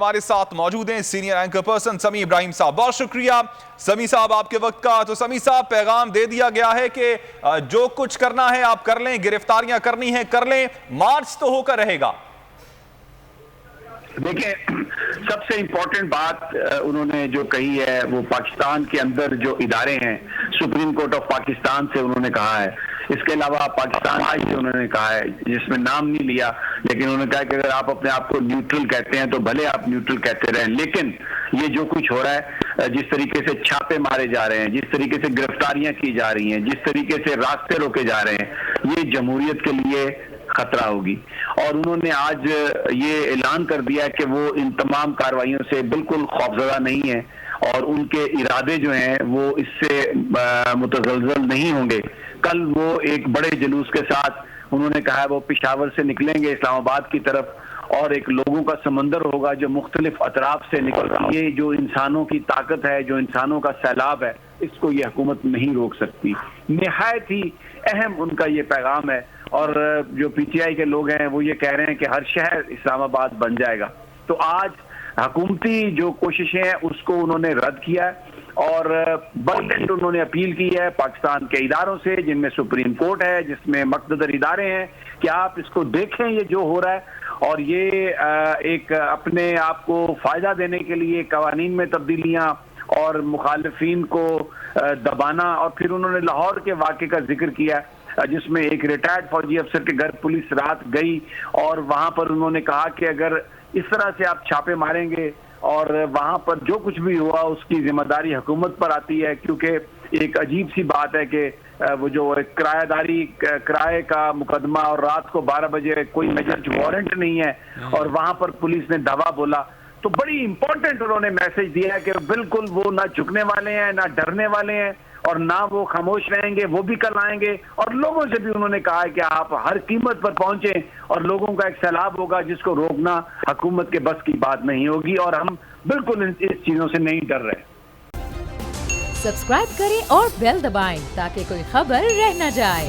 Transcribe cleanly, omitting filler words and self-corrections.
ہمارے ساتھ موجود ہیں سینئر اینکر پرسن سمیع ابراہیم صاحب. بہت شکریہ سمیع صاحب آپ کے وقت کا. تو سمیع صاحب پیغام دے دیا گیا ہے کہ جو کچھ کرنا ہے آپ کر لیں, گرفتاریاں کرنی ہیں کر لیں, مارچ تو ہو کر رہے گا. دیکھیں, سب سے امپورٹنٹ بات انہوں نے جو کہی ہے وہ پاکستان کے اندر جو ادارے ہیں, سپریم کورٹ آف پاکستان سے انہوں نے کہا ہے, اس کے علاوہ پاکستان آئی سے انہوں نے کہا ہے, جس میں نام نہیں لیا لیکن انہوں نے کہا کہ اگر آپ اپنے آپ کو نیوٹرل کہتے ہیں تو بھلے آپ نیوٹرل کہتے رہیں, لیکن یہ جو کچھ ہو رہا ہے, جس طریقے سے چھاپے مارے جا رہے ہیں, جس طریقے سے گرفتاریاں کی جا رہی ہیں, جس طریقے سے راستے روکے جا رہے ہیں, یہ جمہوریت کے لیے خطرہ ہوگی. اور انہوں نے آج یہ اعلان کر دیا کہ وہ ان تمام کارروائیوں سے بالکل خوفزدہ نہیں ہیں اور ان کے ارادے جو ہیں وہ اس سے متزلزل نہیں ہوں گے. کل وہ ایک بڑے جلوس کے ساتھ انہوں نے کہا ہے وہ پشاور سے نکلیں گے اسلام آباد کی طرف, اور ایک لوگوں کا سمندر ہوگا جو مختلف اطراف سے نکل رہا. یہ جو انسانوں کی طاقت ہے, جو انسانوں کا سیلاب ہے, اس کو یہ حکومت نہیں روک سکتی. نہایت ہی اہم ان کا یہ پیغام ہے. اور جو پی ٹی آئی کے لوگ ہیں وہ یہ کہہ رہے ہیں کہ ہر شہر اسلام آباد بن جائے گا. تو آج حکومتی جو کوششیں ہیں اس کو انہوں نے رد کیا ہے اور بلکہ انہوں نے اپیل کی ہے پاکستان کے اداروں سے, جن میں سپریم کورٹ ہے, جس میں مقتدر ادارے ہیں, کہ آپ اس کو دیکھیں یہ جو ہو رہا ہے, اور یہ ایک اپنے آپ کو فائدہ دینے کے لیے قوانین میں تبدیلیاں اور مخالفین کو دبانا. اور پھر انہوں نے لاہور کے واقعے کا ذکر کیا جس میں ایک ریٹائرڈ فوجی افسر کے گھر پولیس رات گئی اور وہاں پر انہوں نے کہا کہ اگر اس طرح سے آپ چھاپے ماریں گے اور وہاں پر جو کچھ بھی ہوا اس کی ذمہ داری حکومت پر آتی ہے, کیونکہ ایک عجیب سی بات ہے کہ وہ جو کرائے کا مقدمہ اور رات کو 12 بجے کوئی میجر وارنٹ نہیں ہے اور وہاں پر پولیس نے دھوا بولا. تو بڑی امپورٹنٹ انہوں نے میسج دیا ہے کہ بالکل وہ نہ جھکنے والے ہیں, نہ ڈرنے والے ہیں, اور نہ وہ خاموش رہیں گے, وہ بھی کل آئیں گے. اور لوگوں سے بھی انہوں نے کہا ہے کہ آپ ہر قیمت پر پہنچیں, اور لوگوں کا ایک سیلاب ہوگا جس کو روکنا حکومت کے بس کی بات نہیں ہوگی, اور ہم بالکل اس چیزوں سے نہیں ڈر رہے. سبسکرائب کریں اور بیل دبائیں تاکہ کوئی خبر رہ نہ جائے.